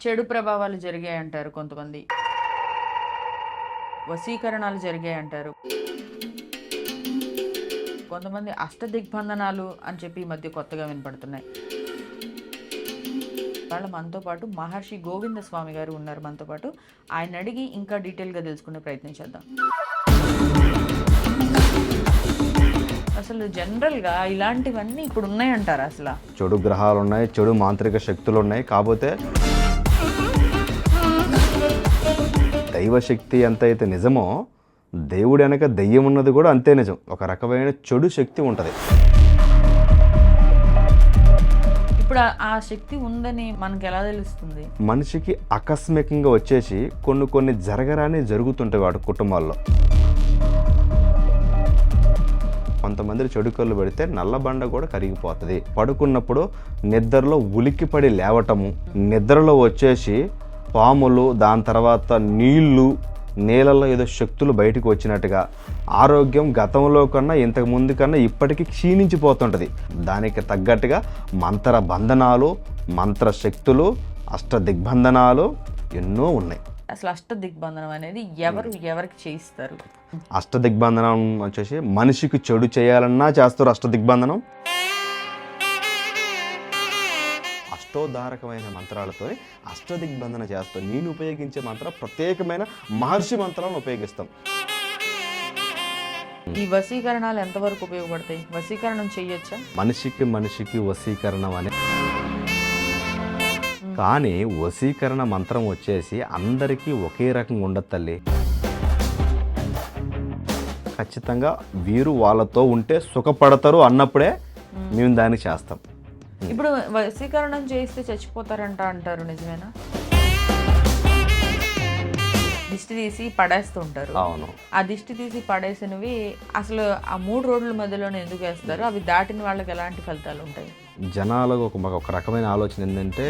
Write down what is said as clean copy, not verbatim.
చెడు ప్రభావాలు జరిగాయి అంటారు కొంతమంది, వశీకరణాలు జరిగాయి అంటారు కొంతమంది, అష్టదిగ్బంధనాలు అని చెప్పి ఈ మధ్య కొత్తగా వినపడుతున్నాయి. వాళ్ళ మనతో పాటు మహర్షి గోవింద స్వామి గారు ఉన్నారు మనతో పాటు. ఆయన అడిగి ఇంకా డీటెయిల్గా తెలుసుకునే ప్రయత్నం చేద్దాం. అసలు జనరల్గా ఇలాంటివన్నీ ఇప్పుడు ఉన్నాయంటారా? అసలు చెడు గ్రహాలు ఉన్నాయి, చెడు మాంత్రిక శక్తులు ఉన్నాయి. కాకపోతే దైవశక్తి ఎంత అయితే నిజమో, దేవుడి వెనక దెయ్యం ఉన్నది కూడా అంతే నిజం. ఒక రకమైన చెడు శక్తి ఉంటుంది. ఇప్పుడు ఆ శక్తి ఉందని మనకు ఎలా తెలుస్తుంది? మనిషికి ఆకస్మికంగా వచ్చేసి కొన్ని జరగరాని జరుగుతుంటాయి వాడి కుటుంబాల్లో. కొంతమంది చెడు కళ్ళు పెడితే నల్లబండ కూడా కరిగిపోతుంది. పడుకున్నప్పుడు నిద్రలో ఉలిక్కిపడి లేవటము, నిద్రలో వచ్చేసి పాములు, దాని తర్వాత నీళ్ళల్లో ఏదో శక్తులు బయటకు వచ్చినట్టుగా, ఆరోగ్యం గతంలో కన్నా ఇంతకు ముందు కన్నా ఇప్పటికీ క్షీణించిపోతుంటుంది. దానికి తగ్గట్టుగా మంత్ర బంధనాలు, మంత్ర శక్తులు, అష్టదిగ్బంధనాలు ఎన్నో ఉన్నాయి. అసలు అష్టదిగ్బంధనం అనేది ఎవరికి చేయిస్తారు? అష్టదిగ్బంధనం వచ్చేసి మనిషికి చెడు చేయాలన్నా చేస్తారు. అష్టదిగ్బంధనం అష్టోద్ధారకమైన మంత్రాలతో అష్టదిగ్బంధన చేస్తాం. నేను ఉపయోగించే మంత్రం ప్రత్యేకమైన మహర్షి మంత్రాలను ఉపయోగిస్తాం. ఈ వశీకరణాలు ఎంతవరకు ఉపయోగపడతాయి? వశీకరణం చెయ్యొచ్చా? మనిషికి వశీకరణం అనే, కానీ వశీకరణ మంత్రం వచ్చేసి అందరికీ ఒకే రకంగా ఉండదు తల్లి. ఖచ్చితంగా వీరు వాళ్ళతో ఉంటే సుఖపడతారు అన్నప్పుడే మేము దాన్ని చేస్తాం. ఇప్పుడు వశీకరణం చేస్తే చచ్చిపోతారంట అంటారు, నిజమేనా? దిష్టి తీసి పడేస్తుంటారు. అవును. ఆ దిష్టి తీసి పడేసినవి అసలు ఆ 3 రోడ్ల మధ్యలోనే ఎందుకు వేస్తారు? అవి దాటిన వాళ్ళకి ఎలాంటి ఫలితాలు ఉంటాయి? జనాలకు ఒక రకమైన ఆలోచన ఏంటంటే,